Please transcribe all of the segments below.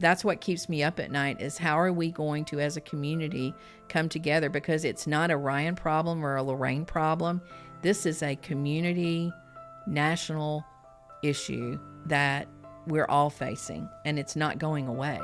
that's what keeps me up at night is how are we going to, as a community, come together? Because it's not a Ryan problem or a Lorain problem. This is a community, national issue that we're all facing, and it's not going away.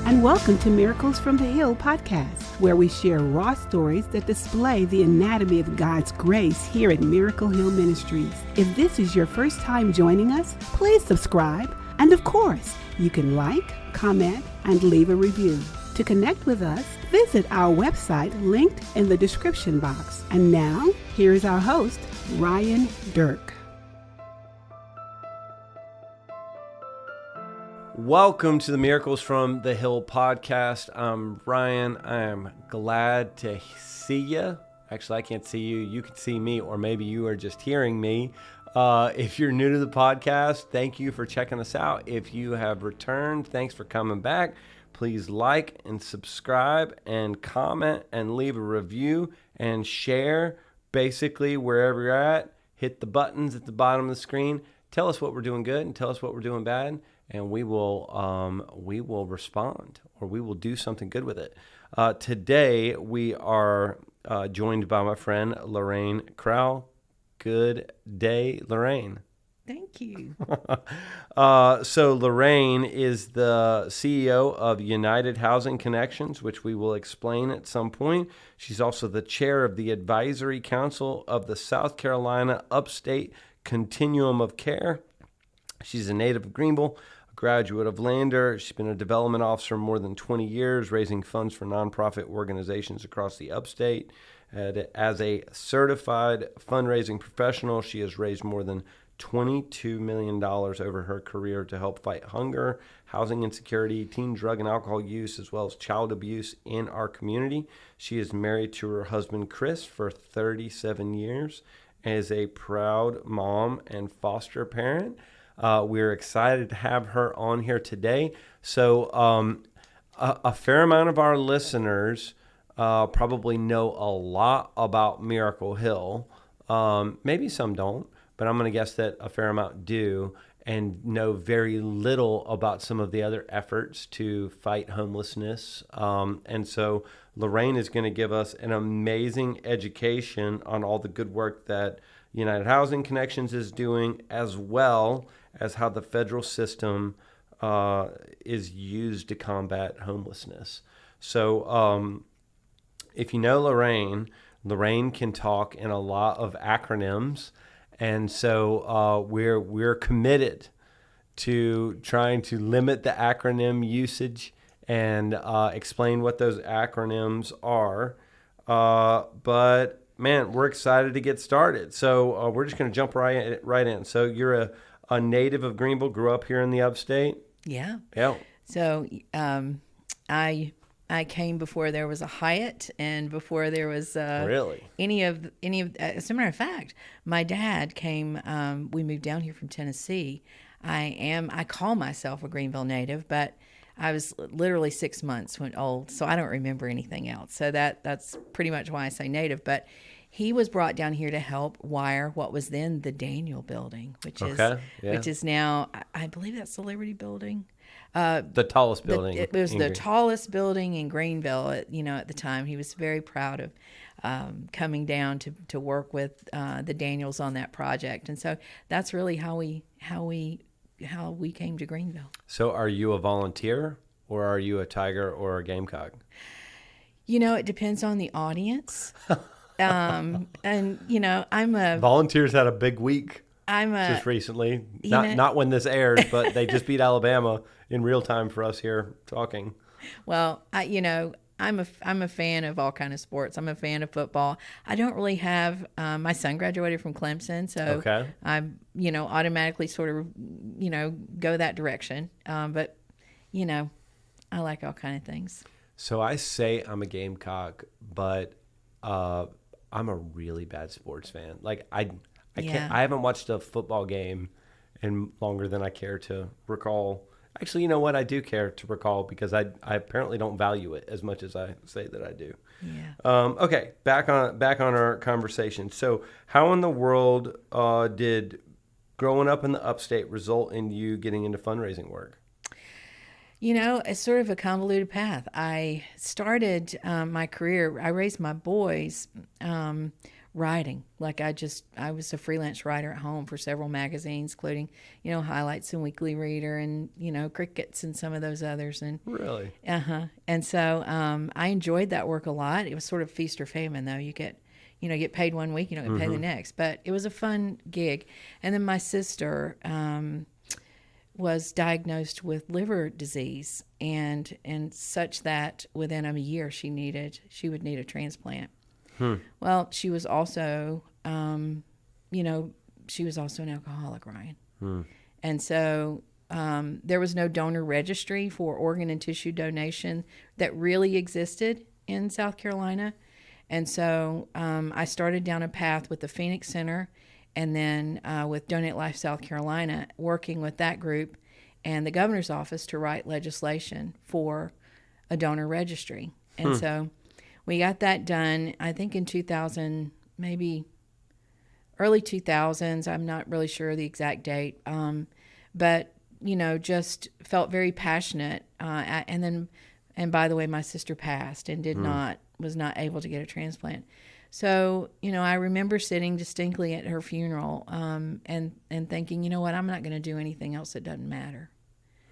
And welcome to Miracles from the Hill podcast, where we share raw stories that display the anatomy of God's grace here at Miracle Hill Ministries. If this is your first time joining us, please subscribe. And of course, you can like, comment, and leave a review. To connect with us, visit our website linked in the description box. And now, here's our host, Ryan Dirk. Welcome to the Miracles from the Hill podcast. I'm Ryan. I am glad to see you. Actually, I can't see you. You can see me, or maybe you are just hearing me. If you're new to the podcast, thank you for checking us out. If you have returned, thanks for coming back. Please like and subscribe and comment and leave a review and share. Basically, wherever you're at, hit the buttons at the bottom of the screen. Tell us what we're doing good and tell us what we're doing bad. And we will respond, or we will do something good with it. Today, we are joined by my friend, Lorain Crowl. Good day, Lorain. Thank you. So Lorain is the CEO of United Housing Connections, which we will explain at some point. She's also the chair of the Advisory Council of the South Carolina Upstate Continuum of Care. She's a native of Greenville, graduate of Lander. She's been a development officer more than 20 years, raising funds for nonprofit organizations across the upstate. As a certified fundraising professional, she has raised more than $22 million over her career to help fight hunger, housing insecurity, teen drug and alcohol use, as well as child abuse in our community. She is married to her husband, Chris, for 37 years, as a proud mom and foster parent. We're excited to have her on here today. So a fair amount of our listeners probably know a lot about Miracle Hill. Maybe some don't, but I'm going to guess that a fair amount do and know very little about some of the other efforts to fight homelessness. And so Lorain is going to give us an amazing education on all the good work that United Housing Connections is doing, as well as how the federal system is used to combat homelessness. So if you know Lorain can talk in a lot of acronyms, and so we're committed to trying to limit the acronym usage and explain what those acronyms are. But man, we're excited to get started. So we're just going to jump right in. So you're a native of Greenville, grew up here in the upstate? Yeah. Yeah. So I came before there was a Hyatt and before there was really any of as a matter of fact, my dad came, we moved down here from Tennessee. I call myself a Greenville native, but I was literally 6 months old, so I don't remember anything else. So that's pretty much why I say native. But he was brought down here to help wire what was then the Daniel Building, which is now, I believe that's the Liberty Building. The tallest building. It was the tallest building in Greenville. At the time, he was very proud of coming down to work with the Daniels on that project, and so that's really how we came to Greenville. So, are you a volunteer, or are you a tiger or a gamecock? It depends on the audience. And I'm a Volunteers had a big week. Just recently, not when this airs, but they just beat Alabama in real time for us here talking. Well, I'm a fan of all kind of sports. I'm a fan of football. I don't really have my son graduated from Clemson, so I automatically sort of go that direction. But I like all kind of things. So I say I'm a gamecock, but I'm a really bad sports fan. Like I can't. I haven't watched a football game and longer than I care to recall. Actually, you know what? I do care to recall because I apparently don't value it as much as I say that I do. Yeah. Okay, back on our conversation. So, how in the world did growing up in the upstate result in you getting into fundraising work? You know, it's sort of a convoluted path. I started my career, I raised my boys writing. Like I was a freelance writer at home for several magazines, including, Highlights and Weekly Reader and, Crickets and some of those others. And Really? Uh-huh. And so I enjoyed that work a lot. It was sort of feast or famine, though. You get paid one week, you don't get paid the next. But it was a fun gig. And then my sister was diagnosed with liver disease and such that within a year she would need a transplant. Well, she was also, she was also an alcoholic, Ryan. And so there was no donor registry for organ and tissue donation that really existed in South Carolina. And so I started down a path with the Phoenix Center and then with Donate Life South Carolina, working with that group and the governor's office to write legislation for a donor registry. And so we got that done, I think in 2000, maybe early 2000s. I'm not really sure the exact date. But, just felt very passionate. And by the way, my sister passed and was not able to get a transplant. So, I remember sitting distinctly at her funeral and thinking, you know what, I'm not going to do anything else that doesn't matter.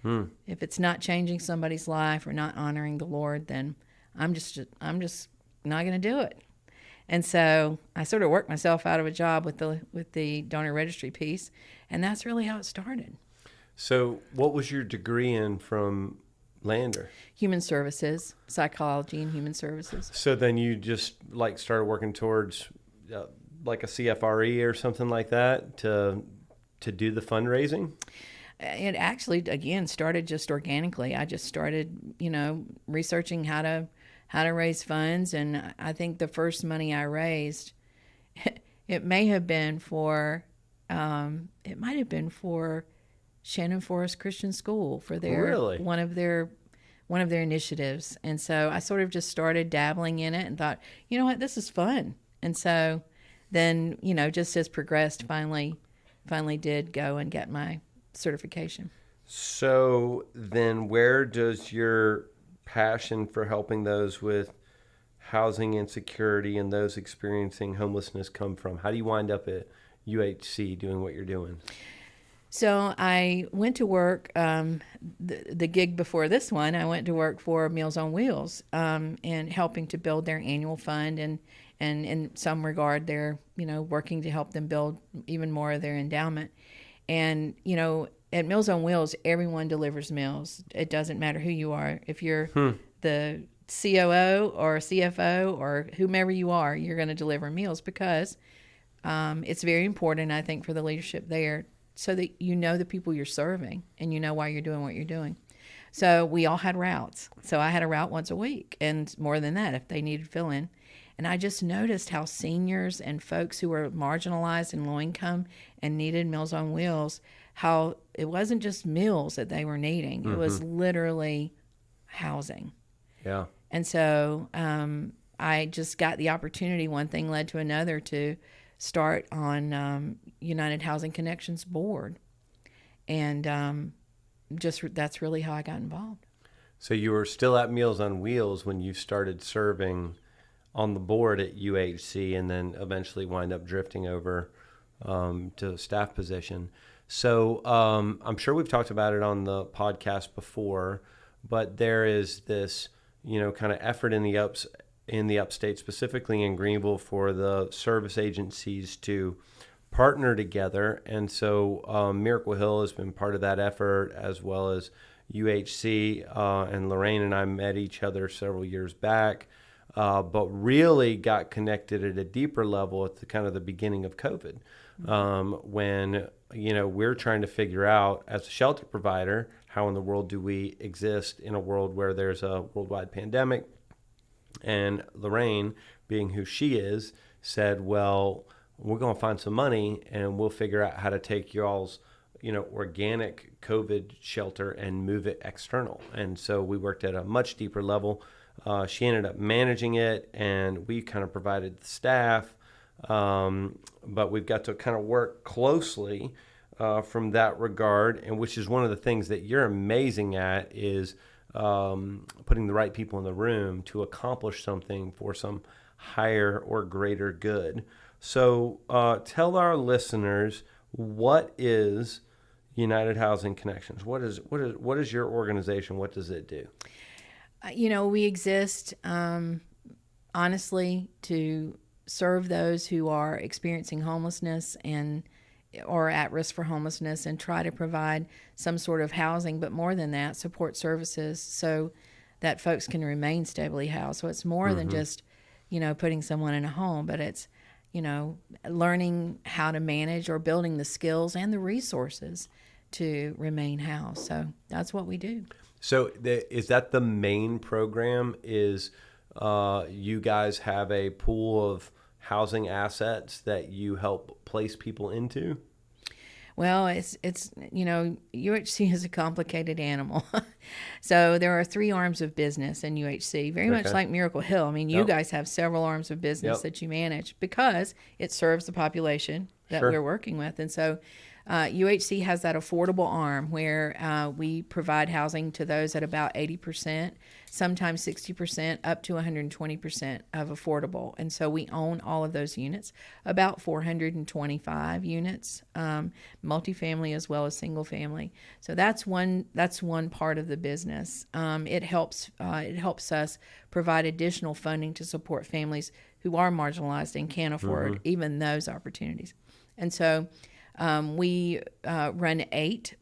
If it's not changing somebody's life or not honoring the Lord, then I'm just not going to do it. And so I sort of worked myself out of a job with the donor registry piece, and that's really how it started. So what was your degree in from Lander? Human services, psychology and human services. So then you just started working towards like a CFRE or something like that to do the fundraising? It actually, again, started just organically. I just started, researching how to raise funds, and I think the first money I raised, it might have been for Shannon Forest Christian School for their one of their initiatives. And so I sort of just started dabbling in it and thought, you know what, this is fun. And so then, just as progressed, finally did go and get my certification. So then where does your passion for helping those with housing insecurity and those experiencing homelessness come from? How do you wind up at UHC doing what you're doing? So I went to work, the gig before this one, I went to work for Meals on Wheels and helping to build their annual fund. And in some regard, they're, working to help them build even more of their endowment. And, at Meals on Wheels, everyone delivers meals. It doesn't matter who you are. If you're the COO or CFO or whomever you are, you're going to deliver meals because it's very important, I think, for the leadership there so that you know the people you're serving and you know why you're doing what you're doing. So we all had routes. So I had a route once a week and more than that if they needed fill-in. And I just noticed how seniors and folks who were marginalized and low income and needed Meals on Wheels, how it wasn't just meals that they were needing. It was literally housing. Yeah. And so I just got the opportunity, one thing led to another, to start on United Housing Connections board. And that's really how I got involved. So you were still at Meals on Wheels when you started serving on the board at UHC and then eventually wind up drifting over to a staff position. So I'm sure we've talked about it on the podcast before, but there is this, kind of effort in the upstate, specifically in Greenville, for the service agencies to partner together. And so Miracle Hill has been part of that effort, as well as UHC. And Lorain and I met each other several years back, but really got connected at a deeper level at the beginning of COVID, when we're trying to figure out, as a shelter provider, how in the world do we exist in a world where there's a worldwide pandemic. And Lorain, being who she is, said, well, we're going to find some money and we'll figure out how to take y'all's organic COVID shelter and move it external. And so we worked at a much deeper level. She ended up managing it, and we kind of provided the staff. But we've got to kind of work closely from that regard, and which is one of the things that you're amazing at is putting the right people in the room to accomplish something for some higher or greater good. So tell our listeners, what is United Housing Connections? What is your organization? What does it do? We exist honestly to serve those who are experiencing homelessness or at risk for homelessness, and try to provide some sort of housing, but more than that, support services so that folks can remain stably housed. So it's more than just, putting someone in a home, but it's, learning how to manage or building the skills and the resources to remain housed. So that's what we do. So is that the main program? Is you guys have a pool of housing assets that you help place people into? Well, it's UHC is a complicated animal. So there are 3 arms of business in UHC, very much like Miracle Hill. I mean, you guys have several arms of business that you manage because it serves the population that we're working with. And so UHC has that affordable arm where we provide housing to those at about 80%, sometimes 60%, up to 120% of affordable. And so we own all of those units, about 425 units, multifamily as well as single family. So that's one part of the business. It helps us provide additional funding to support families who are marginalized and can't afford even those opportunities. And so we run 8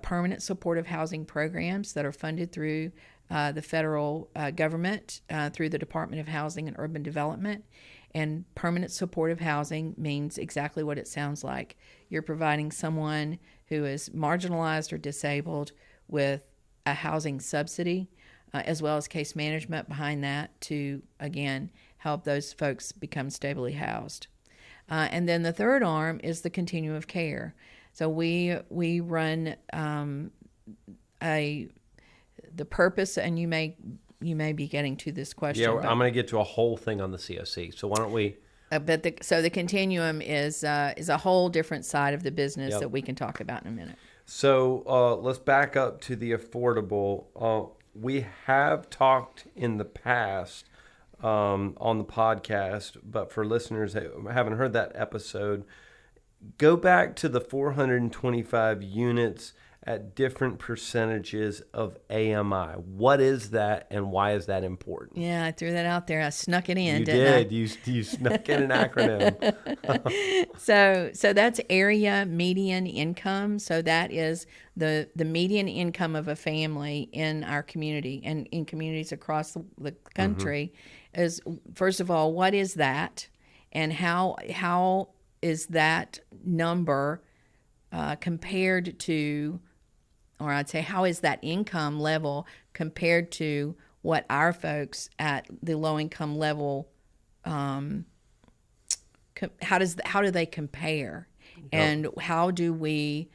permanent supportive housing programs that are funded through the federal government through the Department of Housing and Urban Development. And permanent supportive housing means exactly what it sounds like. You're providing someone who is marginalized or disabled with a housing subsidy, as well as case management behind that to, again, help those folks become stably housed. And then the third arm is the continuum of care. So we run the purpose, and you may be getting to this question. Yeah, I'm going to get to a whole thing on the COC. So why don't we? So the continuum is a whole different side of the business that we can talk about in a minute. So let's back up to the affordable. We have talked in the past on the podcast, but for listeners that haven't heard that episode, go back to the 425 units at different percentages of AMI. What is that, and why is that important? Yeah, I threw that out there. I snuck it in, you didn't did. You snuck in an acronym. So that's area median income. So that is the median income of a family in our community and in communities across the country. Is, first of all, what is that, and how is that number compared to, or I'd say, how is that income level compared to what our folks at the low income level, how do they compare? And how do we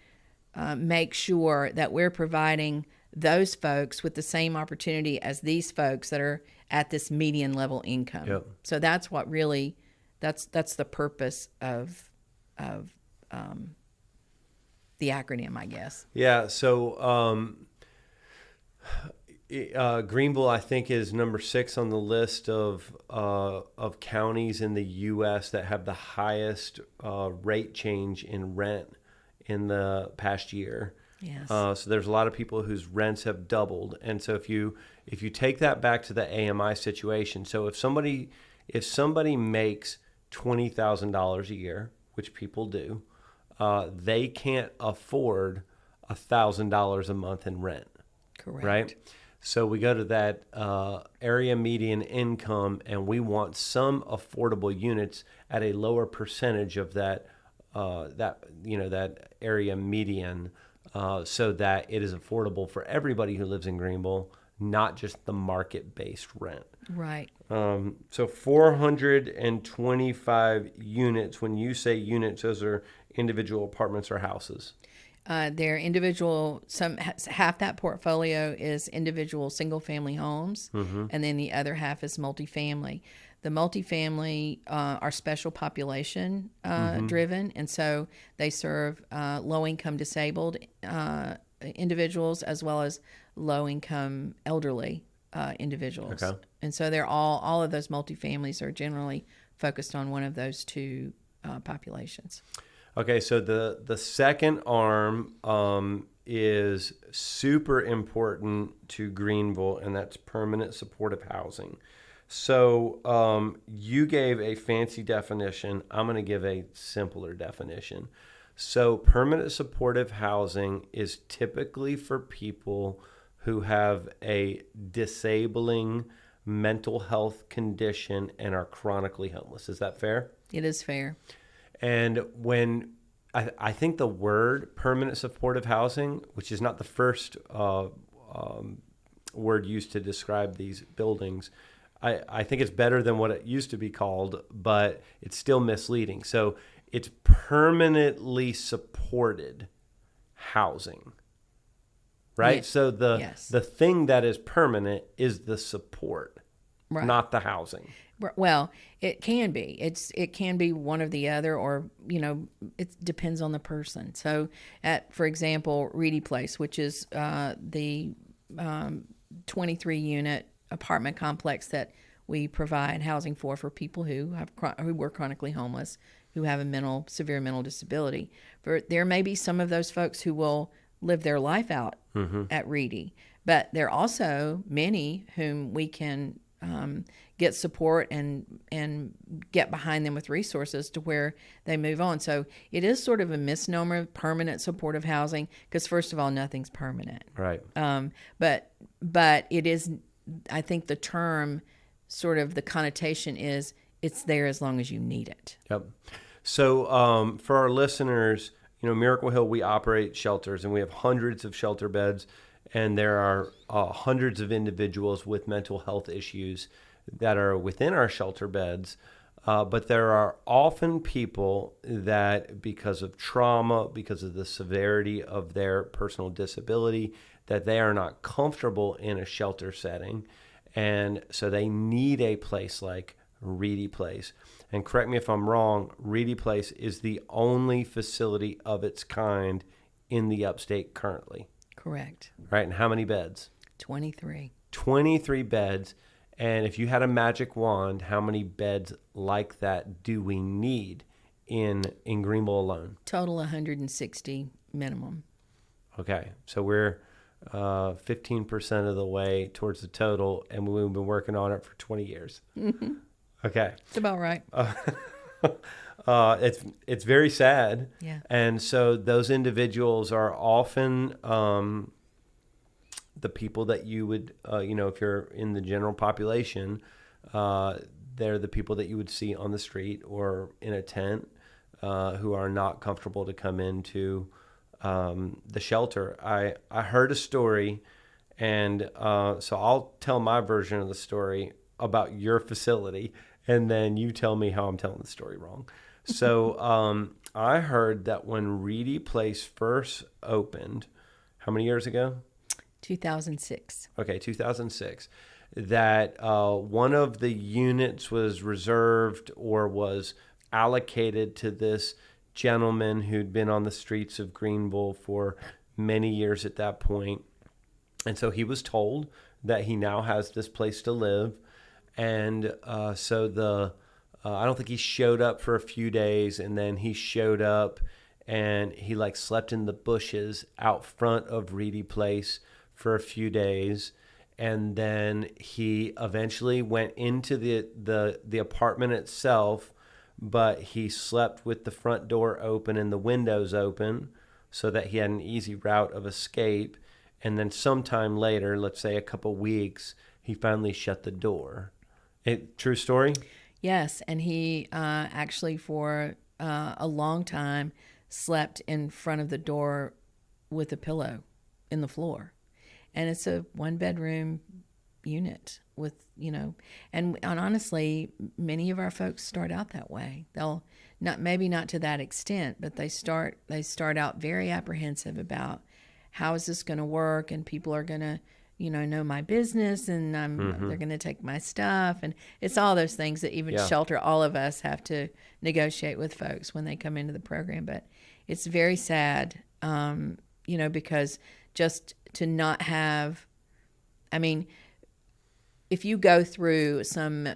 make sure that we're providing those folks with the same opportunity as these folks that are at this median level income? So that's what really, that's the purpose of the acronym, I guess. Yeah. So Greenville, I think, is number 6 on the list of counties in the U.S. that have the highest rate change in rent in the past year. Yes. So there's a lot of people whose rents have doubled, and so if you take that back to the AMI situation, so if somebody makes $20,000 a year, which people do, they can't afford $1,000 a month in rent. Correct. Right? So we go to that area median income, and we want some affordable units at a lower percentage of that area median, so that it is affordable for everybody who lives in Greenville, not just the market-based rent. Right. So 425 units. When you say units, those are individual apartments or houses? They're individual. Half that portfolio is individual single-family homes, and then the other half is multifamily. The multifamily are special population driven, and so they serve low-income disabled individuals as well as low-income elderly individuals. Okay. And so they're all of those multifamilies are generally focused on one of those two populations. Okay, so the second arm is super important to Greenville, and that's permanent supportive housing. So you gave a fancy definition. I'm going to give a simpler definition. So permanent supportive housing is typically for people who have a disabling mental health condition and are chronically homeless. Is that fair? It is fair. And when I think the word permanent supportive housing, which is not the first word used to describe these buildings, I think it's better than what it used to be called, but it's still misleading. So it's permanently supported housing, right? Yeah. So the thing that is permanent is the support, Right. not the housing. Well, it can be. It can be one or the other, or it depends on the person. So, for example, Reedy Place, which is the 23-unit apartment complex that we provide housing for people who were chronically homeless, who have a severe mental disability. But there may be some of those folks who will live their life out at Reedy, but there are also many whom we can get support and get behind them with resources to where they move on. So it is sort of a misnomer, permanent supportive housing, because first of all, nothing's permanent. Right. But it is, I think the term, sort of the connotation is it's there as long as you need it. Yep. So for our listeners, Miracle Hill, we operate shelters, and we have hundreds of shelter beds, and there are hundreds of individuals with mental health issues that are within our shelter beds. But there are often people that, because of trauma, because of the severity of their personal disability, that they are not comfortable in a shelter setting. And so they need a place like Reedy Place. And correct me if I'm wrong, Reedy Place is the only facility of its kind in the upstate currently. Correct. Right, and how many beds? 23. 23 beds. And if you had a magic wand, how many beds like that do we need in Greenville alone? Total 160 minimum. Okay, so we're 15% of the way towards the total, and we've been working on it for 20 years. Mm-hmm. Okay. It's about right. It's very sad. Yeah. And so those individuals are often the people that you would, if you're in the general population, they're the people that you would see on the street or in a tent who are not comfortable to come into the shelter. I heard a story, and so I'll tell my version of the story about your facility, and then you tell me how I'm telling the story wrong. So I heard that when Reedy Place first opened, how many years ago? 2006. Okay, 2006. That one of the units was reserved or was allocated to this gentleman who'd been on the streets of Greenville for many years at that point. And so he was told that he now has this place to live. And so I don't think he showed up for a few days, and then he showed up and he slept in the bushes out front of Reedy Place for a few days. And then he eventually went into the apartment itself, but he slept with the front door open and the windows open so that he had an easy route of escape. And then sometime later, let's say a couple weeks, he finally shut the door. True story? Yes, and he actually for a long time slept in front of the door with a pillow in the floor. And it's a one-bedroom, unit with, and honestly, many of our folks start out that way. They'll maybe not to that extent, but they start out very apprehensive about how is this going to work, and people are going to, know my business, and they're going to take my stuff, and it's all those things that even shelter, all of us have to negotiate with folks when they come into the program. But it's very sad, because just to not have, if you go through some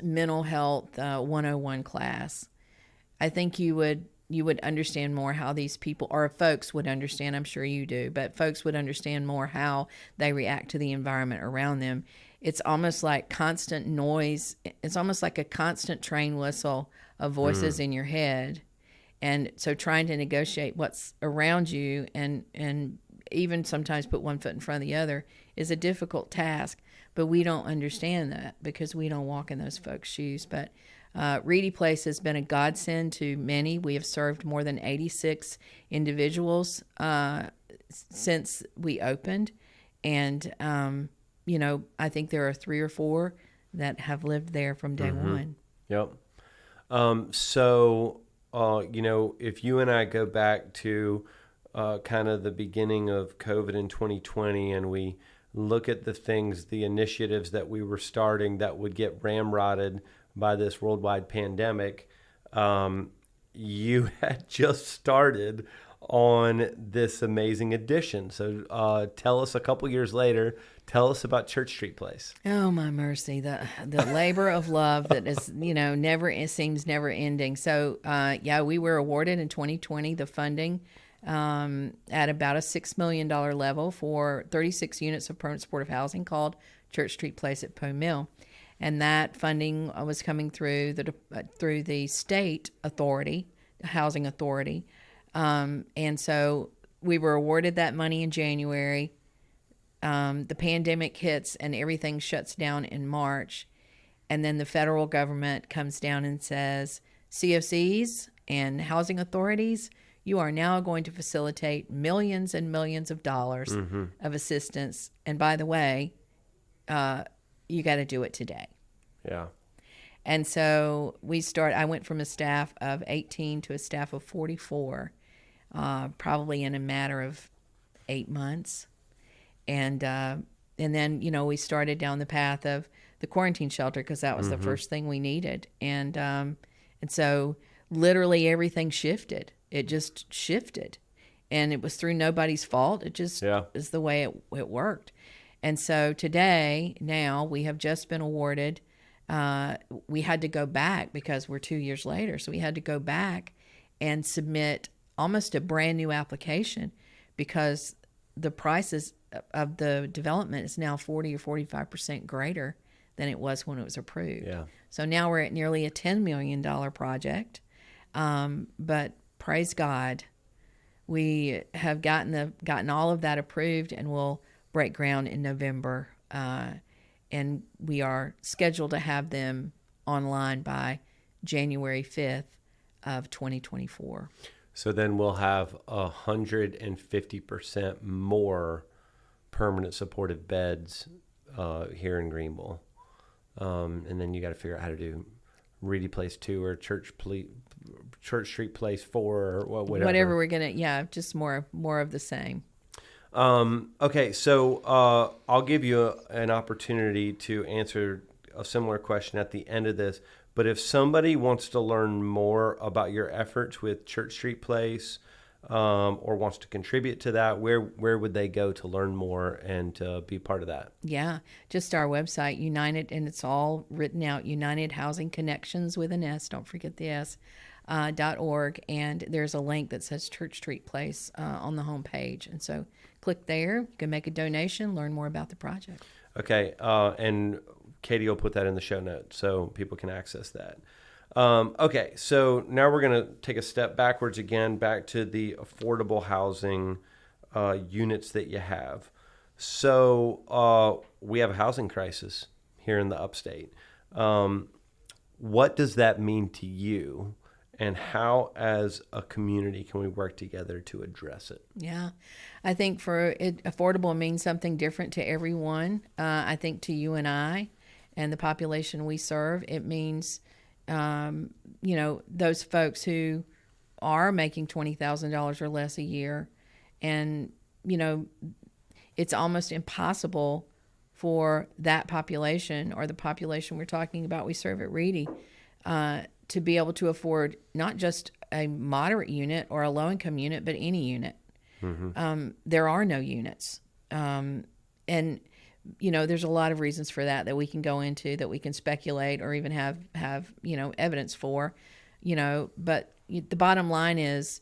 mental health 101 class, I think you would understand more how these people, or folks would understand, I'm sure you do, but folks would understand more how they react to the environment around them. It's almost like constant noise. It's almost like a constant train whistle of voices in your head. And so trying to negotiate what's around you and even sometimes put one foot in front of the other is a difficult task. But we don't understand that because we don't walk in those folks' shoes. But Reedy Place has been a godsend to many. We have served more than 86 individuals since we opened. And, I think there are 3 or 4 that have lived there from day one. Yep. So, if you and I go back to kind of the beginning of COVID in 2020 and we look at the initiatives that we were starting that would get ramrodded by this worldwide pandemic, you had just started on this amazing addition. So tell us, a couple years later, tell us about Church Street Place. Oh, my mercy. The labor of love that is, it seems never ending. So, we were awarded in 2020 the funding at about a $6 million level for 36 units of permanent supportive housing called Church Street Place at Poe Mill. And that funding was coming through the state authority, housing authority. And so we were awarded that money in January. The pandemic hits and everything shuts down in March. And then the federal government comes down and says, COCs and housing authorities, you are now going to facilitate millions and millions of dollars of assistance. And by the way, you got to do it today. Yeah. And so I went from a staff of 18 to a staff of 44, probably in a matter of 8 months. And then, we started down the path of the quarantine shelter because that was the first thing we needed. And so literally everything shifted. It just shifted. And it was through nobody's fault. It just is the way it worked. And so now we have just been awarded. We had to go back because we're 2 years later. So we had to go back and submit almost a brand new application because the prices of the development is now 40 or 45% greater than it was when it was approved. Yeah. So now we're at nearly a $10 million project. But praise God, we have gotten all of that approved, and we'll break ground in November. And we are scheduled to have them online by January 5th of 2024. So then we'll have 150% more permanent supportive beds here in Greenville. And then you got to figure out how to do Reedy Place 2 or Church Street Place 4 or whatever. Whatever we're going to, just more of the same. Okay, so I'll give you an opportunity to answer a similar question at the end of this. But if somebody wants to learn more about your efforts with Church Street Place or wants to contribute to that, where would they go to learn more and to be part of that? Yeah, just our website, United, and it's all written out, United Housing Connections with an S, don't forget the S, .org, and there's a link that says Church Street Place on the home page. And so click there, you can make a donation, learn more about the project. Okay, and Katie will put that in the show notes so people can access that. Okay, so now we're going to take a step backwards again, back to the affordable housing units that you have. So we have a housing crisis here in the upstate. What does that mean to you? and how, as a community, can we work together to address it? Yeah. I think for it, affordable means something different to everyone. I think to you and I and the population we serve, it means, those folks who are making $20,000 or less a year. And, it's almost impossible for that population, or the population we're talking about we serve at Reedy, to be able to afford not just a moderate unit or a low-income unit, but any unit. Mm-hmm. There are no units. And, there's a lot of reasons for that we can go into, that we can speculate or even have evidence for, but the bottom line is,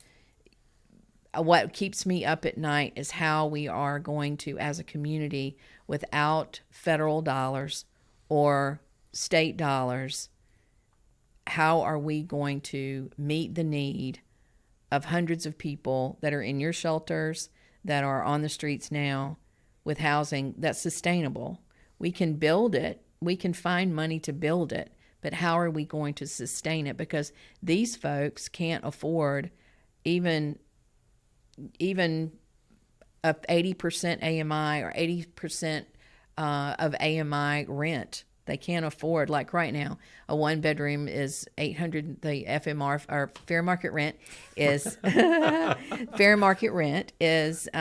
what keeps me up at night is how we are going to, as a community, without federal dollars or state dollars, how are we going to meet the need of hundreds of people that are in your shelters, that are on the streets now, with housing that's sustainable? We can build it. We can find money to build it. But how are we going to sustain it? Because these folks can't afford even a 80% AMI or 80% of AMI rent. They can't afford, like right now, a one bedroom is $800. The FMR, or fair market rent, is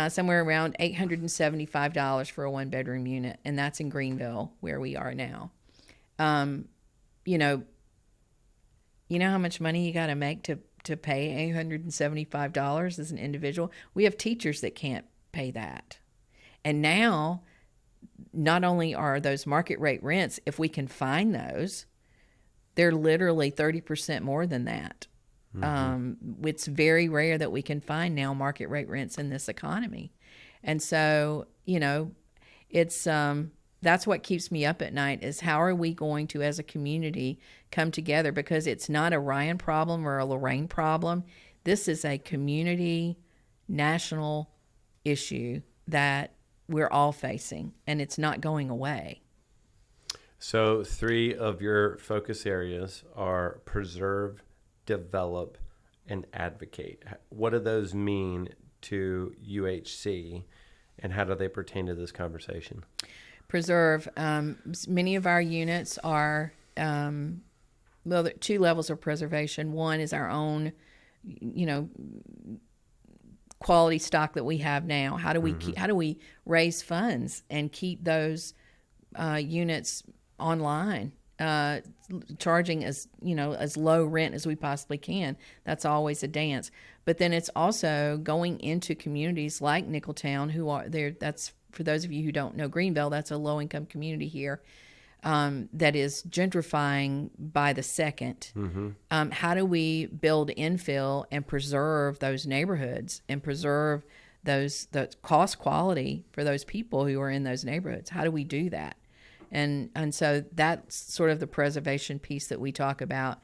somewhere around $875 for a one bedroom unit, and that's in Greenville, where we are now. You know how much money you got to make to pay $875 as an individual? We have teachers that can't pay that. And now, not only are those market rate rents, if we can find those, they're literally 30% more than that. Mm-hmm. It's very rare that we can find now market rate rents in this economy. And so, it's that's what keeps me up at night, is how are we going to, as a community, come together? Because it's not a Ryan problem or a Lorain problem. This is a community, national issue that we're all facing, and it's not going away. So 3 of your focus areas are preserve, develop, and advocate. What do those mean to UHC, and how do they pertain to this conversation? Preserve. Many of our units are, there are 2 levels of preservation. One is our own, quality stock that we have now. How do we how do we raise funds and keep those units online, charging as low rent as we possibly can? That's always a dance. But then it's also going into communities like Nicholtown, who are there. That's, for those of you who don't know Greenville, that's a low income community here. That is gentrifying by the second. Mm-hmm. How do we build infill and preserve those neighborhoods and preserve the cost quality for those people who are in those neighborhoods? How do we do that? And so that's sort of the preservation piece that we talk about.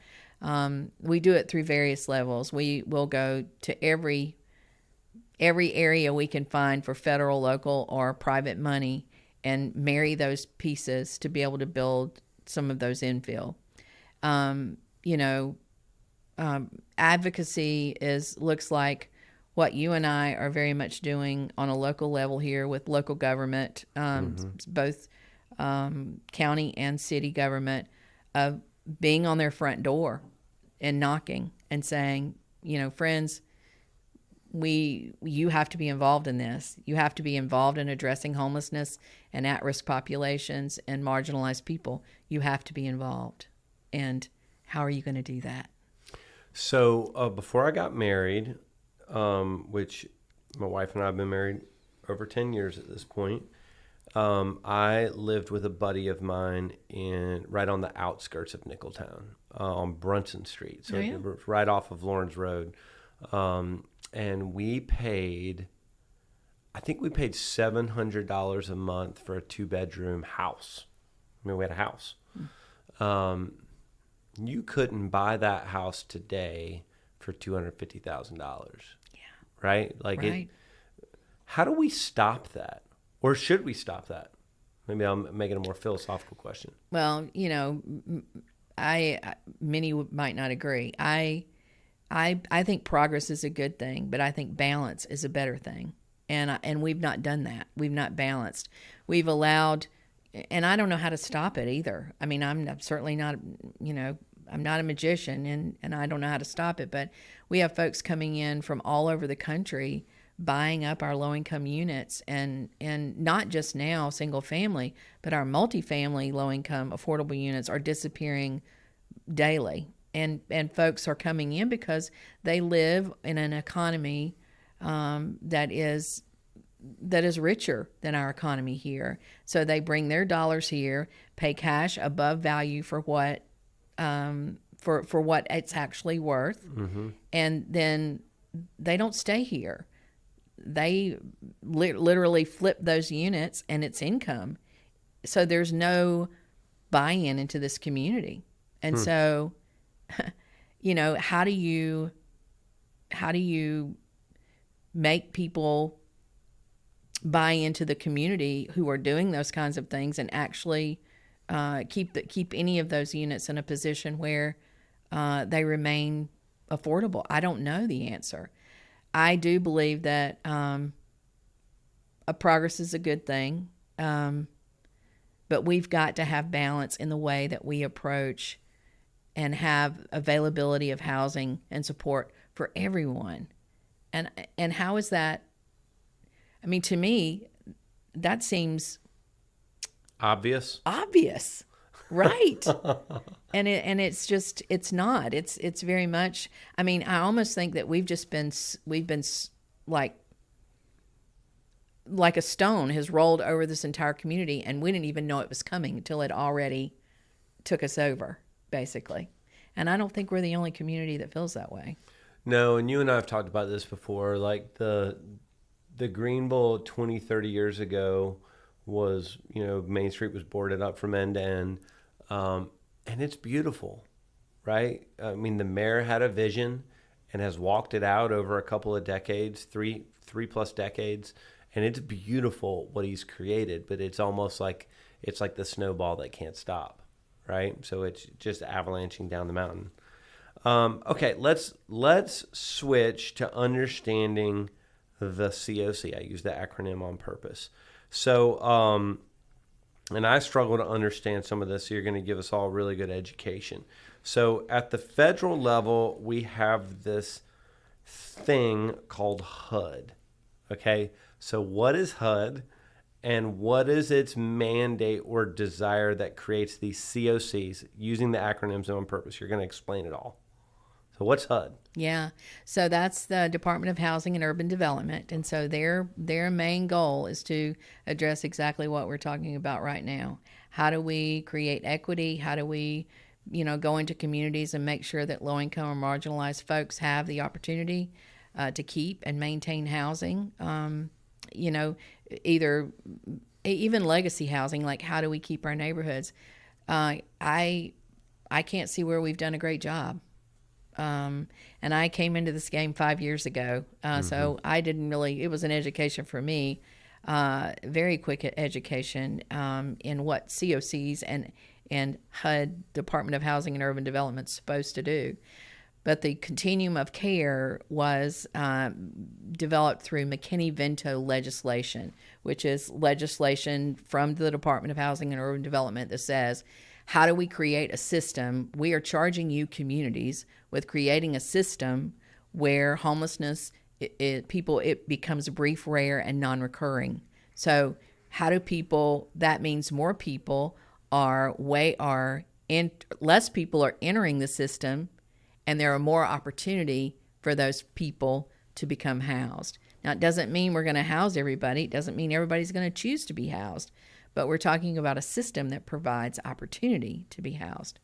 We do it through various levels. We will go to every area we can find for federal, local, or private money, and marry those pieces to be able to build some of those infill. Advocacy looks like what you and I are very much doing on a local level here with local government, both county and city government, of being on their front door and knocking and saying, friends, you have to be involved in this. You have to be involved in addressing homelessness and at-risk populations and marginalized people. You have to be involved. And how are you going to do that? So before I got married, which my wife and I have been married over 10 years at this point, I lived with a buddy of mine right on the outskirts of Nicholtown, on Brunson Street. So it was right off of Lawrence Road. And we paid $700 a month for a 2-bedroom house. I mean, we had a house. You couldn't buy that house today for $250,000. Yeah. Right? Right. How do we stop that? Or should we stop that? Maybe I'm making a more philosophical question. Well, many might not agree. I think progress is a good thing, but I think balance is a better thing. And we've not done that. We've not balanced. We've allowed, and I don't know how to stop it either. I mean, I'm certainly not, I'm not a magician, and I don't know how to stop it, but we have folks coming in from all over the country buying up our low-income units, and not just now single family, but our multifamily low-income affordable units are disappearing daily. And folks are coming in because they live in an economy that is richer than our economy here. So they bring their dollars here, pay cash above value for what for what it's actually worth, and then they don't stay here. They literally flip those units, and it's income. So there's no buy-in into this community, and so how do you make people buy into the community who are doing those kinds of things and actually keep any of those units in a position where they remain affordable? I don't know the answer. I do believe that progress is a good thing, but we've got to have balance in the way that we approach and have availability of housing and support for everyone. And how is that? I mean, to me, that seems obvious, right? and it's not. It's very much. I mean, I almost think that we've been like a stone has rolled over this entire community, and we didn't even know it was coming until it already took us over, basically. And I don't think we're the only community that feels that way. No, and you and I have talked about this before. Like the Greenville 20, 30 years ago was, Main Street was boarded up from end to end. And it's beautiful, right? I mean, the mayor had a vision and has walked it out over a couple of decades, three plus decades. And it's beautiful what he's created, but it's almost like the snowball that can't stop, right? So it's just avalanching down the mountain. Okay, let's switch to understanding the COC. I use the acronym on purpose. So, and I struggle to understand some of this, so you're going to give us all really good education. So at the federal level, we have this thing called HUD. Okay, so what is HUD, and what is its mandate or desire that creates these COCs using the acronyms on purpose? You're going to explain it all. So what's HUD? Yeah. So that's the Department of Housing and Urban Development. And so their main goal is to address exactly what we're talking about right now. How do we create equity? How do we, go into communities and make sure that low-income or marginalized folks have the opportunity to keep and maintain housing? Either even legacy housing, like how do we keep our neighborhoods? I can't see where we've done a great job. And I came into this game 5 years ago. So I didn't really, it was an education for me, very quick education in what COCs and HUD, Department of Housing and Urban Development, is supposed to do. But the continuum of care was developed through McKinney-Vento legislation, which is legislation from the Department of Housing and Urban Development that says, how do we create a system? We are charging you communities with creating a system where homelessness, it becomes brief, rare, and non-recurring. So how do people, that means more people less people are entering the system, and there are more opportunity for those people to become housed. Now, it doesn't mean we're going to house everybody. It doesn't mean everybody's going to choose to be housed. But we're talking about a system that provides opportunity to be housed.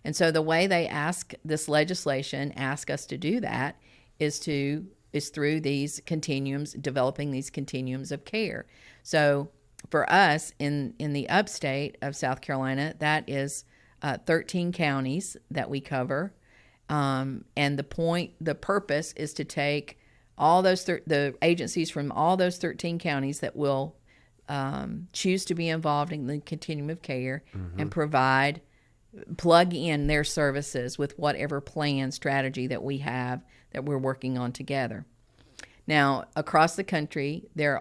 And so the way they ask us to do that is through these continuums, developing these continuums of care. So for us in the upstate of South Carolina, that is 13 counties that we cover. And the purpose is to take all those the agencies from all those 13 counties that will choose to be involved in the continuum of care and provide plug in their services with whatever plan strategy that we have that we're working on together. Now, across the country, there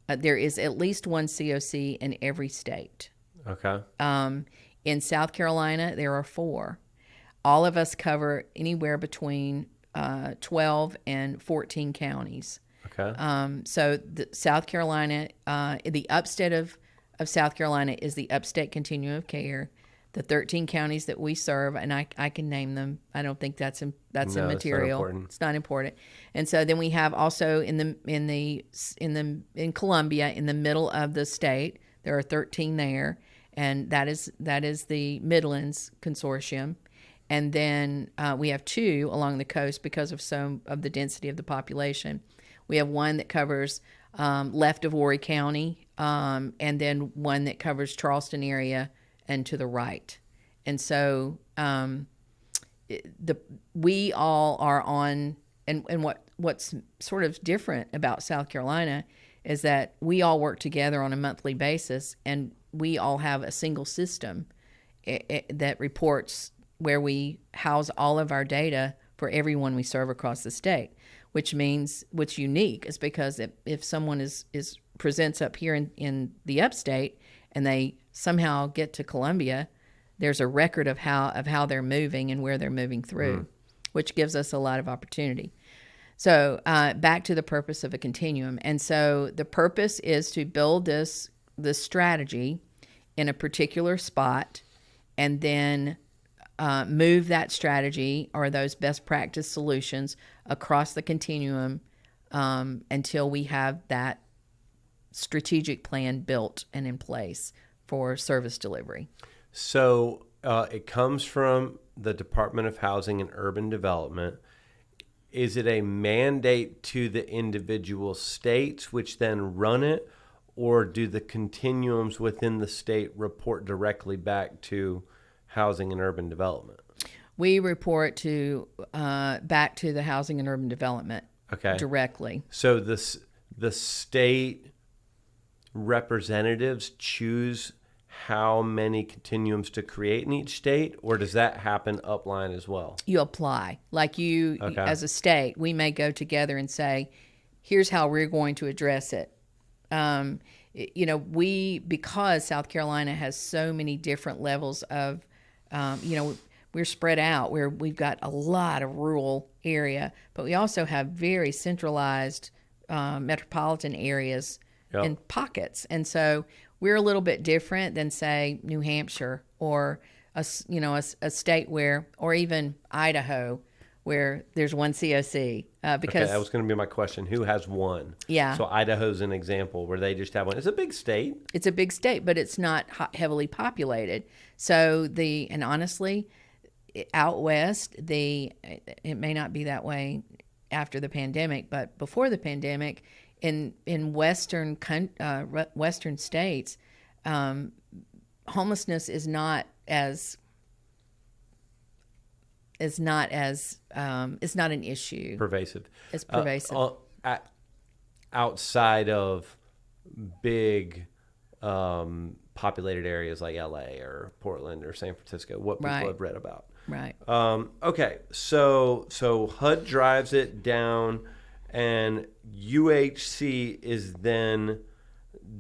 is at least one COC in every state. Okay. In South Carolina, there are 4. All of us cover anywhere between 12 and 14 counties. Okay. So South Carolina, the upstate of South Carolina is the upstate continuum of care. The 13 counties that we serve, and I can name them. I don't think that's immaterial. It's not important. And so then we have also in Columbia, in the middle of the state, there are 13 there, and that is the Midlands Consortium. And then we have 2 along the coast because of some of the density of the population. We have one that covers left of Horry County, and then one that covers Charleston area and to the right. And so we all are on, and what's sort of different about South Carolina is that we all work together on a monthly basis, and we all have a single system that reports where we house all of our data for everyone we serve across the state, which means what's unique is because if someone presents up here in the upstate and they somehow get to Columbia, there's a record of how they're moving and where they're moving through, which gives us a lot of opportunity. So back to the purpose of a continuum. And so the purpose is to build this strategy in a particular spot and then move that strategy or those best practice solutions across the continuum until we have that strategic plan built and in place for service delivery. So it comes from the Department of Housing and Urban Development. Is it a mandate to the individual states which then run it, or do the continuums within the state report directly back to Housing and Urban Development? We report back to the Housing and Urban Development directly. So the state representatives choose how many continuums to create in each state, or does that happen upline as well? You apply. Like as a state, we may go together and say, here's how we're going to address it. Because South Carolina has so many different levels of, we're spread out where we've got a lot of rural area, but we also have very centralized metropolitan areas in pockets. And so we're a little bit different than, say, New Hampshire or a state where, or even Idaho, where there's one COC. Because that was going to be my question. Who has one? Yeah. So Idaho's an example where they just have one. It's a big state. It's a big state, but it's not heavily populated. So and honestly, out west, it may not be that way after the pandemic, but before the pandemic, in western states, homelessness is not an issue. Pervasive. It's pervasive. Outside of big populated areas like LA or Portland or San Francisco, what people have read about. Right. Okay. So HUD drives it down, and UHC is then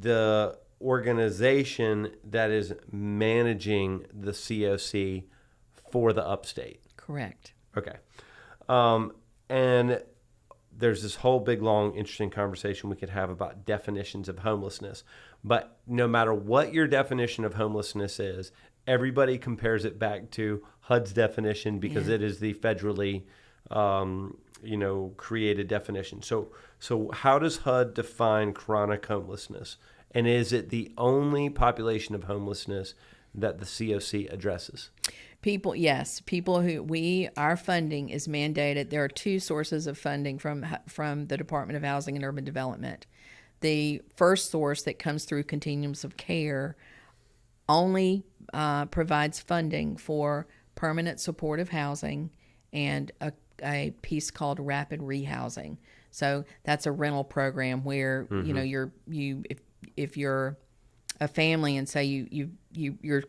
the organization that is managing the COC for the upstate. Correct. Okay. And there's this whole big, long, interesting conversation we could have about definitions of homelessness. But no matter what your definition of homelessness is, everybody compares it back to HUD's definition because it is the federally, created definition. So how does HUD define chronic homelessness? And is it the only population of homelessness that the COC addresses? People who our funding is mandated. There are 2 sources of funding from the Department of Housing and Urban Development. The first source that comes through continuums of care only provides funding for permanent supportive housing and a piece called rapid rehousing. So that's a rental program where if you're a family and say you're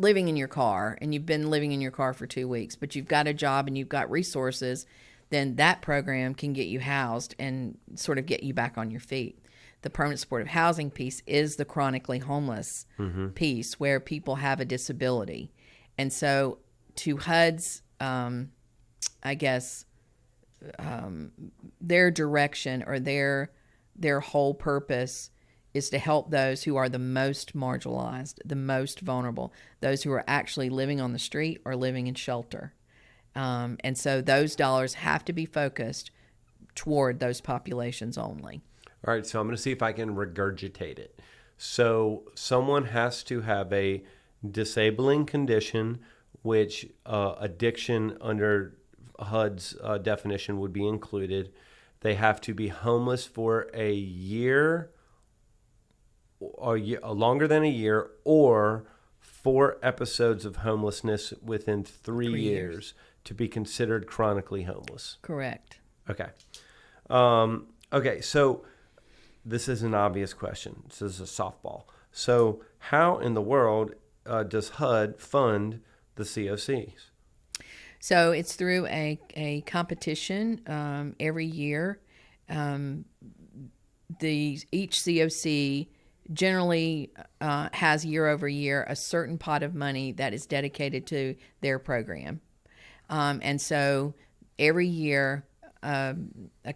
living in your car and you've been living in your car for 2 weeks, but you've got a job and you've got resources, then that program can get you housed and sort of get you back on your feet. The permanent supportive housing piece is the chronically homeless piece where people have a disability. And so to HUD's, I guess, their direction or their whole purpose is to help those who are the most marginalized, the most vulnerable, those who are actually living on the street or living in shelter. And so those dollars have to be focused toward those populations only. All right, so I'm going to see if I can regurgitate it. So someone has to have a disabling condition, which addiction under HUD's definition would be included. They have to be homeless for a year, or longer than a year, or 4 episodes of homelessness within 3 years to be considered chronically homeless. Correct. Okay. Okay, so this is an obvious question. This is a softball. So how in the world does HUD fund the COCs? So it's through a competition every year. Each COC generally has year over year a certain pot of money that is dedicated to their program. And so every year a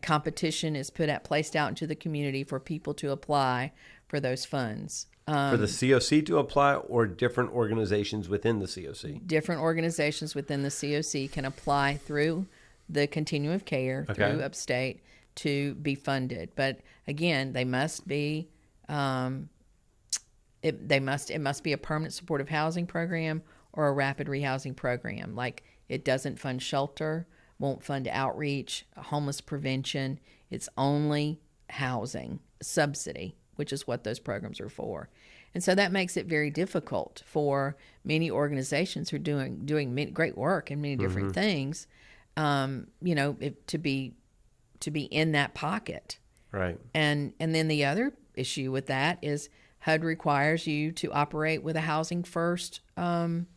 competition is placed out into the community for people to apply for those funds. For the COC to apply, or different organizations within the COC? Different organizations within the COC can apply through the Continuum of Care, through Upstate, to be funded. But again, they must be it must be a permanent supportive housing program or a rapid rehousing program. Like, it doesn't fund shelter, won't fund outreach, homeless prevention. It's only housing subsidy, which is what those programs are for. And so that makes it very difficult for many organizations who are doing many, great work in many different things, to be in that pocket. Right. And then the other issue with that is HUD requires you to operate with a housing first, from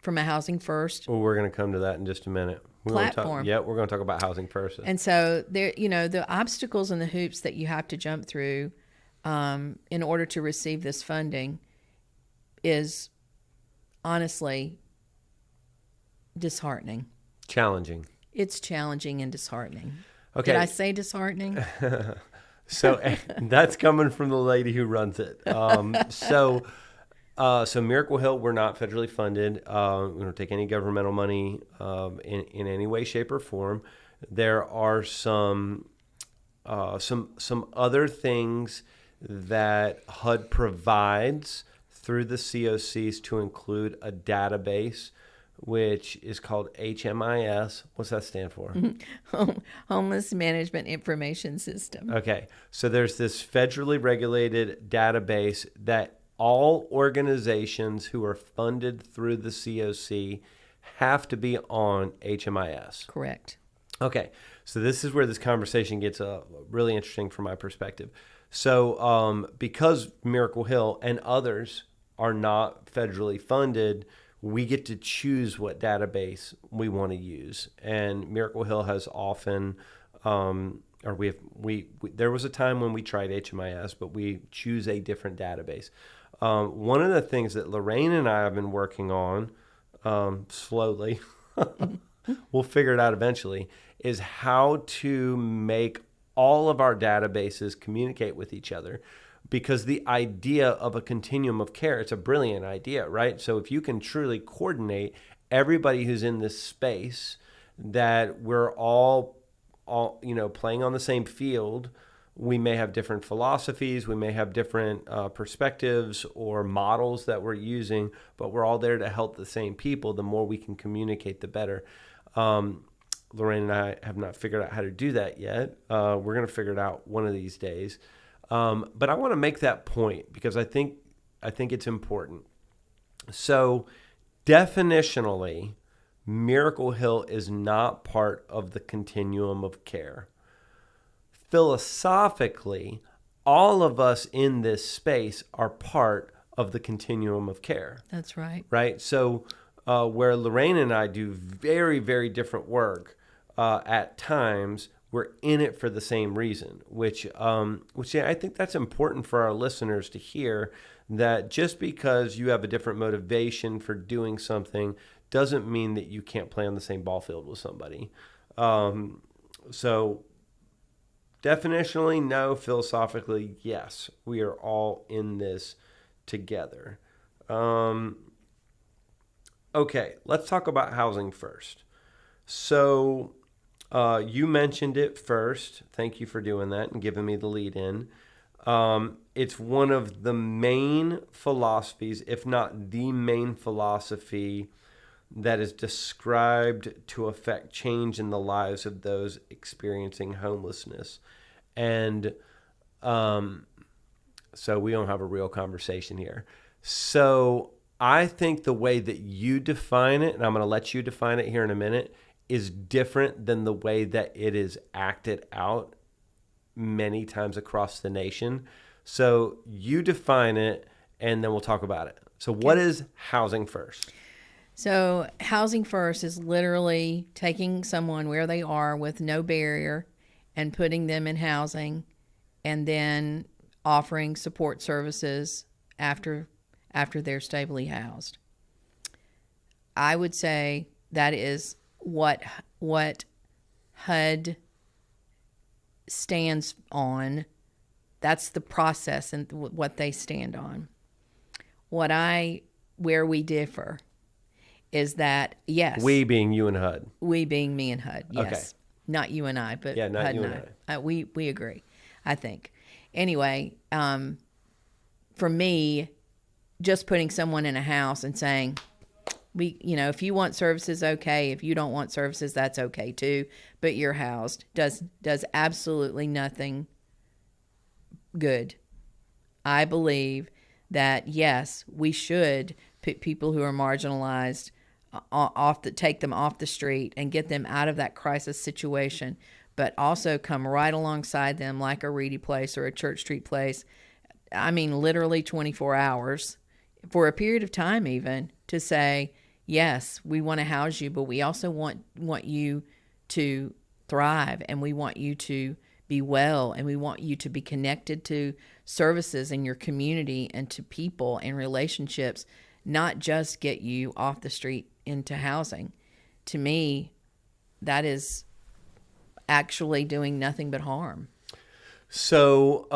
a housing first. Well, we're going to come to that in just a minute. Platform. We're going to talk about housing first. And so there, the obstacles and the hoops that you have to jump through in order to receive this funding is honestly disheartening. Challenging. It's challenging and disheartening. Okay. Did I say disheartening? So that's coming from the lady who runs it. So Miracle Hill, we're not federally funded. We don't take any governmental money in any way, shape, or form. There are some other things that HUD provides through the COCs, to include a database, which is called HMIS. What's that stand for? Homeless Management Information System. Okay. So there's this federally regulated database that all organizations who are funded through the COC have to be on HMIS. Correct. Okay. So this is where this conversation gets really interesting from my perspective. So because Miracle Hill and others are not federally funded, we get to choose what database we want to use. And Miracle Hill has often, there was a time when we tried HMIS, but we choose a different database. One of the things that Lorain and I have been working on, slowly, we'll figure it out eventually, is how to make all of our databases communicate with each other. Because the idea of a continuum of care, it's a brilliant idea, right? So if you can truly coordinate everybody who's in this space, that we're all playing on the same field. We may have different philosophies, we may have different perspectives or models that we're using, but we're all there to help the same people. The more we can communicate, the better. Lorain and I have not figured out how to do that yet. We're going to figure it out one of these days. But I want to make that point because I think it's important. So definitionally, Miracle Hill is not part of the continuum of care. Philosophically, all of us in this space are part of the continuum of care. That's right. Right? So where Lorain and I do very, very different work at times, we're in it for the same reason, which I think that's important for our listeners to hear, that just because you have a different motivation for doing something doesn't mean that you can't play on the same ball field with somebody. So definitionally, no. Philosophically, yes. We are all in this together. Okay, let's talk about housing first. So you mentioned it first. Thank you for doing that and giving me the lead in. It's one of the main philosophies, if not the main philosophy, that is described to affect change in the lives of those experiencing homelessness. And so we don't have a real conversation here. So I think the way that you define it, and I'm going to let you define it here in a minute, is different than the way that it is acted out many times across the nation. So you define it, and then we'll talk about it. So what is housing first? So housing first is literally taking someone where they are with no barrier and putting them in housing, and then offering support services after they're stably housed. I would say that is what HUD stands on. That's the process and what they stand on. Where we differ is that, yes. We being you and HUD. We being me and HUD, yes. Okay. Not you and I, but yeah, not HUD you and I. We agree, I think. Anyway, for me, just putting someone in a house and saying, if you want services, okay. If you don't want services, that's okay too. But you're housed does absolutely nothing good. I believe that, yes, we should put people who are marginalized take them off the street and get them out of that crisis situation, but also come right alongside them like a Reedy Place or a Church Street Place. I mean, literally 24 hours for a period of time, even, to say, yes, we want to house you, but we also want you to thrive, and we want you to be well, and we want you to be connected to services in your community and to people and relationships, not just get you off the street into housing. To me, that is actually doing nothing but harm. So,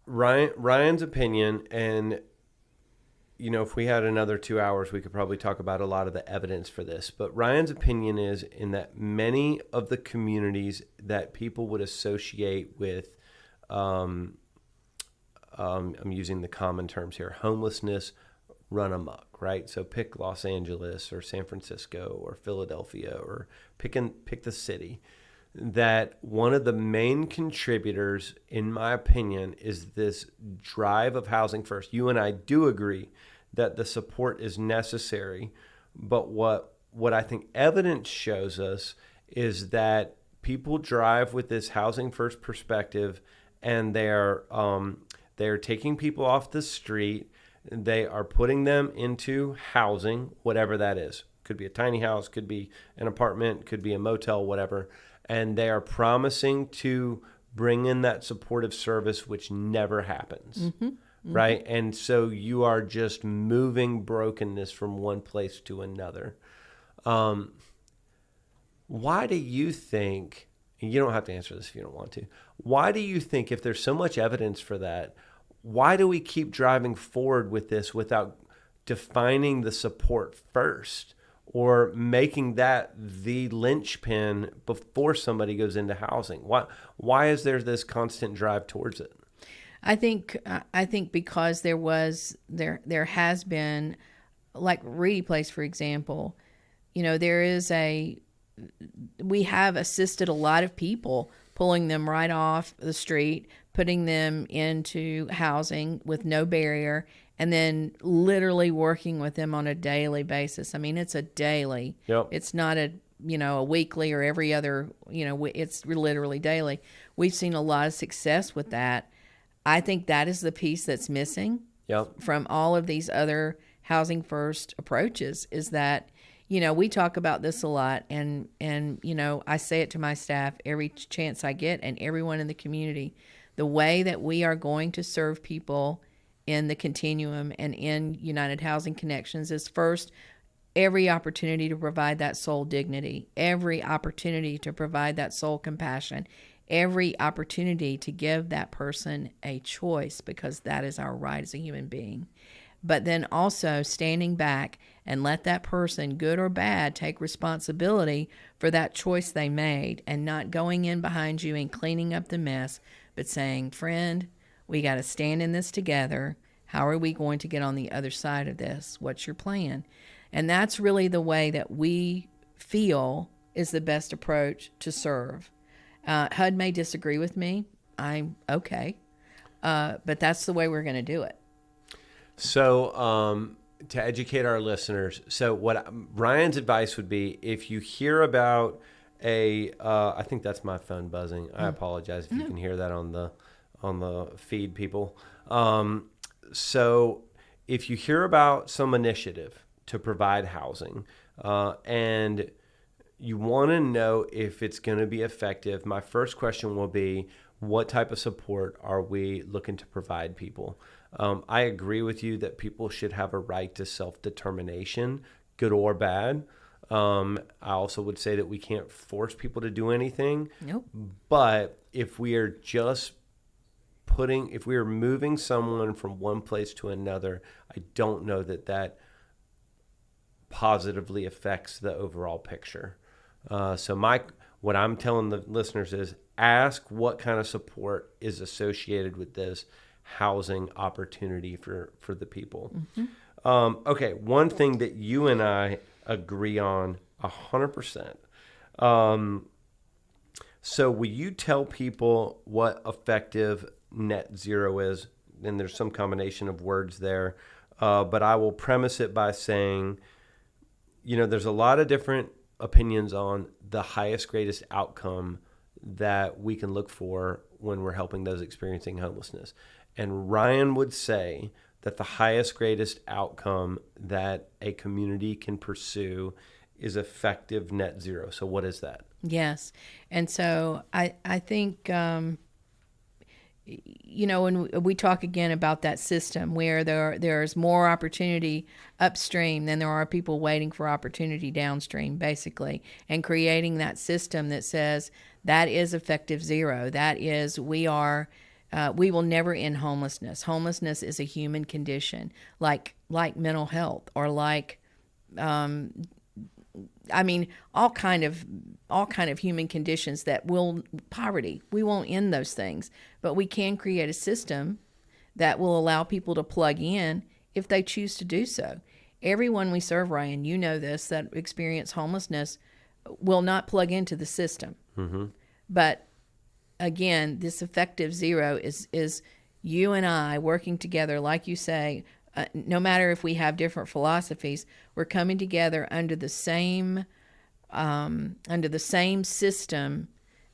Ryan's opinion, and if we had another 2 hours, we could probably talk about a lot of the evidence for this. But Ryan's opinion is in that many of the communities that people would associate with, I'm using the common terms here, homelessness, run amok, right? So pick Los Angeles or San Francisco or Philadelphia, or pick the city. That one of the main contributors, in my opinion, is this drive of housing first. You and I do agree that the support is necessary, but what I think evidence shows us is that people drive with this housing first perspective, and they're taking people off the street. They are putting them into housing, whatever that is. Could be a tiny house, could be an apartment, could be a motel, whatever. And they are promising to bring in that supportive service, which never happens, mm-hmm. right? And so you are just moving brokenness from one place to another. Why do you think, and you don't have to answer this if you don't want to, why do you think, if there's so much evidence for that, why do we keep driving forward with this without defining the support first, or making that the linchpin before somebody goes into housing? Why is there this constant drive towards it? I think because there has been, like Reedy Place, for example, we have assisted a lot of people, pulling them right off the street, putting them into housing with no barrier, and then literally working with them on a daily basis. I mean, it's a daily. Yep. It's not a weekly or every other, it's literally daily. We've seen a lot of success with that. I think that is the piece that's missing from all of these other housing first approaches, is that, we talk about this a lot, and I say it to my staff every chance I get, and everyone in the community. The way that we are going to serve people in the continuum and in United Housing Connections is, first, every opportunity to provide that soul dignity, every opportunity to provide that soul compassion, every opportunity to give that person a choice, because that is our right as a human being. But then also standing back and let that person, good or bad, take responsibility for that choice they made, and not going in behind you and cleaning up the mess, but saying, friend, we got to stand in this together. How are we going to get on the other side of this? What's your plan? And that's really the way that we feel is the best approach to serve. HUD may disagree with me. I'm okay. But that's the way we're going to do it. So to educate our listeners, so what Ryan's advice would be, if you hear about I think that's my phone buzzing. I apologize if you can hear that on the feed, people. So if you hear about some initiative to provide housing, and you want to know if it's going to be effective, my first question will be, what type of support are we looking to provide people? I agree with you that people should have a right to self-determination, good or bad. I also would say that we can't force people to do anything. Nope. But if we are moving someone from one place to another, I don't know that positively affects the overall picture. So what I'm telling the listeners is, ask what kind of support is associated with this housing opportunity for the people. Mm-hmm. Okay, one thing that you and I agree on 100%. So will you tell people what effective net zero is? And there's some combination of words there, but I will premise it by saying, there's a lot of different opinions on the highest, greatest outcome that we can look for when we're helping those experiencing homelessness. And Ryan would say that the highest, greatest outcome that a community can pursue is effective net zero. So what is that? Yes. And so I think, when we talk again about that system where there's more opportunity upstream than there are people waiting for opportunity downstream, basically, and creating that system that says that is effective zero. That is, we will never end homelessness. Homelessness is a human condition, like mental health, or like, all kind of human conditions poverty. We won't end those things, but we can create a system that will allow people to plug in if they choose to do so. Everyone we serve, Ryan, you know this, that experience homelessness will not plug into the system. Mm-hmm. But again, this effective zero is you and I working together, like you say. No matter if we have different philosophies, we're coming together under the same system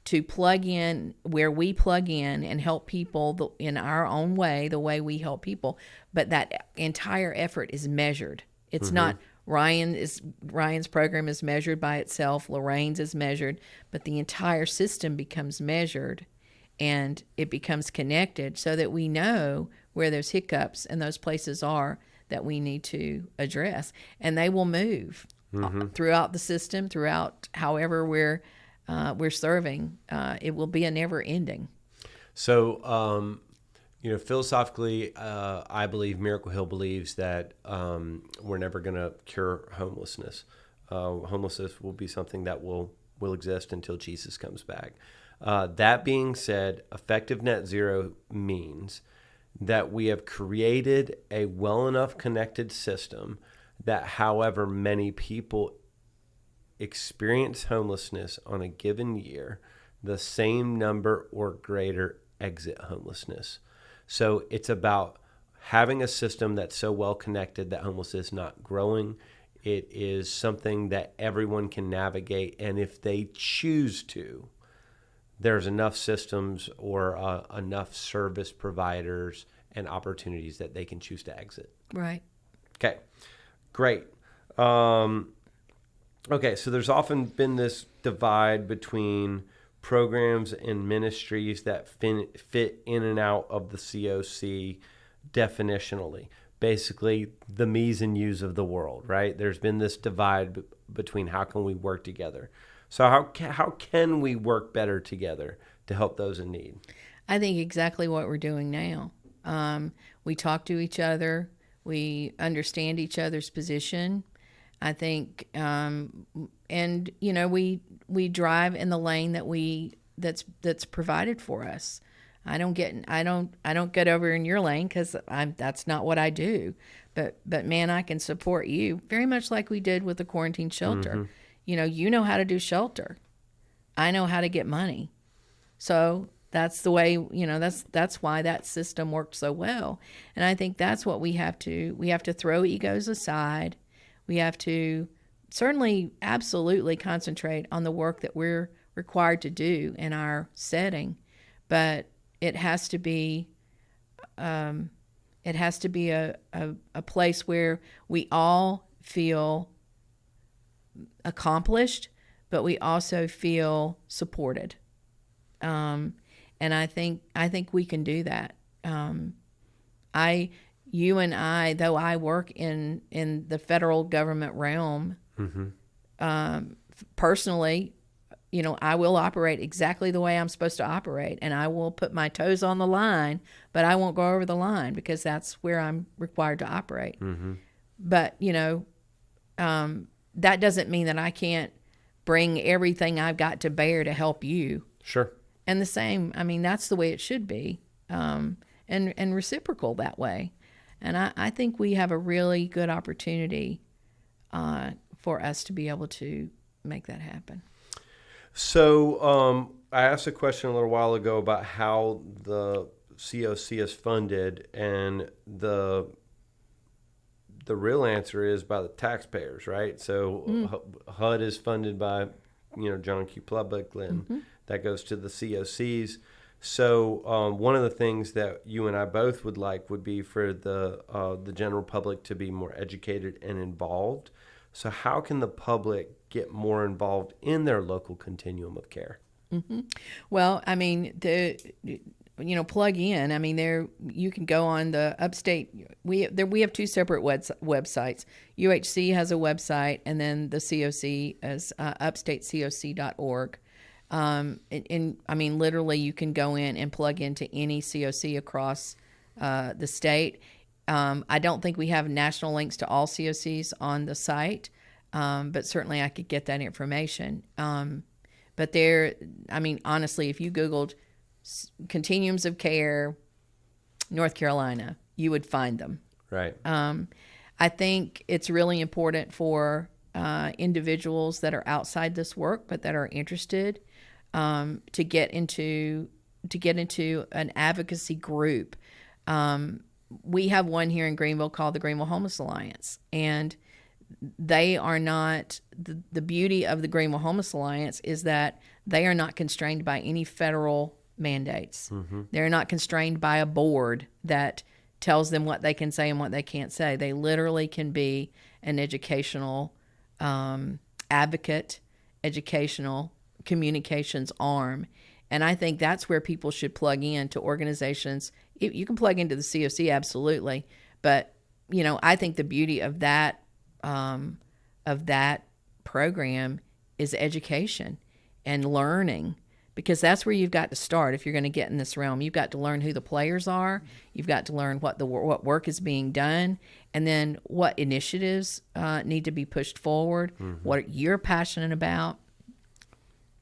to plug in where we plug in and help people in our own way, the way we help people. But that entire effort is measured. It's not Ryan's program is measured by itself. Lorain's is measured, but the entire system becomes measured, and it becomes connected so that we know where those hiccups and those places are that we need to address. And they will move throughout the system, throughout however we're serving. It will be a never ending. So, philosophically, I believe Miracle Hill believes that we're never going to cure homelessness. Homelessness will be something that will exist until Jesus comes back. That being said, effective net zero means that we have created a well enough connected system that however many people experience homelessness on a given year, the same number or greater exit homelessness. So it's about having a system that's so well connected that homelessness is not growing. It is something that everyone can navigate, and if they choose to, there's enough systems or enough service providers and opportunities that they can choose to exit. Right. Okay, great. Okay, so there's often been this divide between programs and ministries that fit in and out of the COC definitionally. Basically, the me's and you's of the world, right? There's been this divide between how can we work together. So how can we work better together to help those in need? I think exactly what we're doing now. We talk to each other. We understand each other's position. I think, and you know, we drive in the lane that's provided for us. I don't get over in your lane because that's not what I do. But man, I can support you very much like we did with the quarantine shelter. Mm-hmm. You know how to do shelter. I know how to get money. So that's the way, that's why that system worked so well. And I think that's what we have to throw egos aside. We have to certainly absolutely concentrate on the work that we're required to do in our setting, but it has to be a place where we all feel accomplished, but we also feel supported. And I think we can do that. You and I, though I work in the federal government realm, mm-hmm. Personally, I will operate exactly the way I'm supposed to operate, and I will put my toes on the line, but I won't go over the line because that's where I'm required to operate. Mm-hmm. But, that doesn't mean that I can't bring everything I've got to bear to help you. Sure. And the same, that's the way it should be, and reciprocal that way. And I think we have a really good opportunity for us to be able to make that happen. So I asked a question a little while ago about how the COC is funded, and the real answer is by the taxpayers, right? So HUD is funded by, John Q. Public, and mm-hmm. that goes to the COCs. So one of the things that you and I both would like would be for the general public to be more educated and involved. So how can the public get more involved in their local continuum of care? Mm-hmm. Well, plug in. There you can go on the Upstate. We have two separate websites. UHC has a website, and then the COC is upstatecoc.org. Literally, you can go in and plug into any COC across the state. I don't think we have national links to all COCs on the site, but certainly I could get that information. But honestly, if you Googled continuums of care, North Carolina, you would find them. Right. I think it's really important for individuals that are outside this work but that are interested to get into an advocacy group. We have one here in Greenville called the Greenville Homeless Alliance, and they are not the beauty of the Greenville Homeless Alliance is that they are not constrained by any federal mandates. Mm-hmm. They're not constrained by a board that tells them what they can say and what they can't say. They literally can be an educational advocate, educational communications arm. And I think that's where people should plug in to organizations. You can plug into the COC, absolutely. But, I think the beauty of that program is education and learning, because that's where you've got to start if you're going to get in this realm. You've got to learn who the players are. You've got to learn what work is being done, and then what initiatives need to be pushed forward, mm-hmm. what you're passionate about.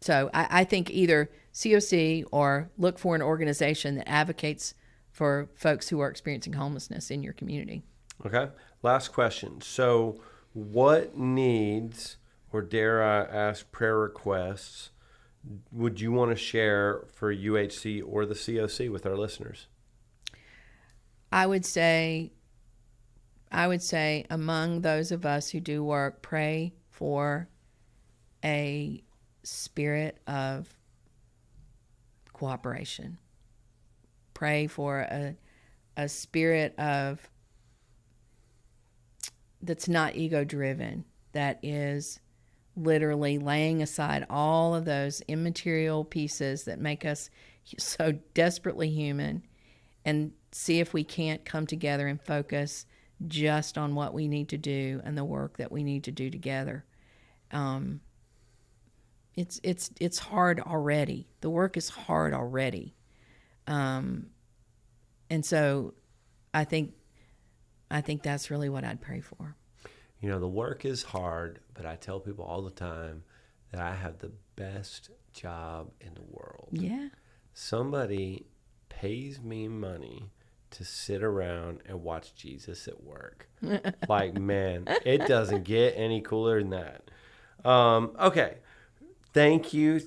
So I think either COC or look for an organization that advocates for folks who are experiencing homelessness in your community. Okay. Last question. So what needs, or dare I ask, prayer requests would you want to share for UHC or the COC with our listeners? I would say among those of us who do work, pray for a spirit of cooperation. Pray for a spirit of that's not ego-driven, that is literally laying aside all of those immaterial pieces that make us so desperately human, and see if we can't come together and focus just on what we need to do and the work that we need to do together. It's hard already. The work is hard already. And so I think that's really what I'd pray for. You know, the work is hard, but I tell people all the time that I have the best job in the world. Yeah. Somebody pays me money to sit around and watch Jesus at work. Like, man, it doesn't get any cooler than that. Okay. Thank you,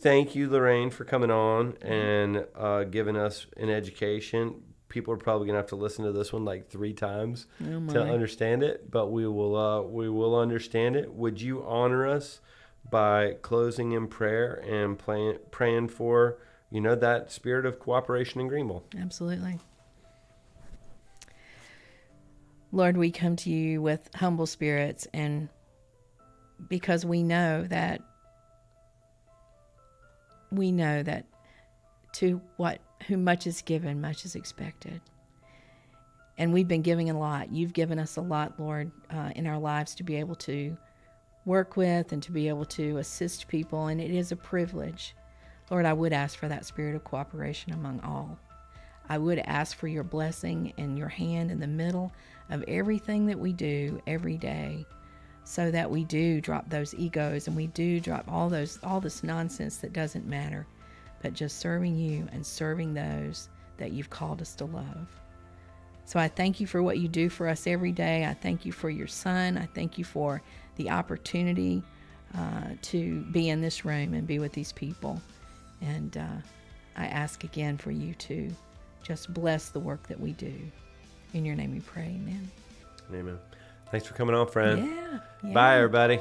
Lorain, for coming on and giving us an education. People are probably gonna have to listen to this one like 3 times to understand it, but we will understand it. Would you honor us by closing in prayer and praying for, you know, that spirit of cooperation in Greenville? Absolutely. Lord, we come to you with humble spirits, and because we know that to whom much is given, much is expected. And we've been giving a lot. You've given us a lot, Lord, in our lives to be able to work with and to be able to assist people, and it is a privilege. Lord, I would ask for that spirit of cooperation among all. I would ask for your blessing and your hand in the middle of everything that we do every day, so that we do drop those egos and we do drop all this nonsense that doesn't matter, but just serving you and serving those that you've called us to love. So I thank you for what you do for us every day. I thank you for your son. I thank you for the opportunity to be in this room and be with these people. And I ask again for you to just bless the work that we do. In your name we pray, amen. Amen. Thanks for coming on, friend. Yeah. Bye, everybody.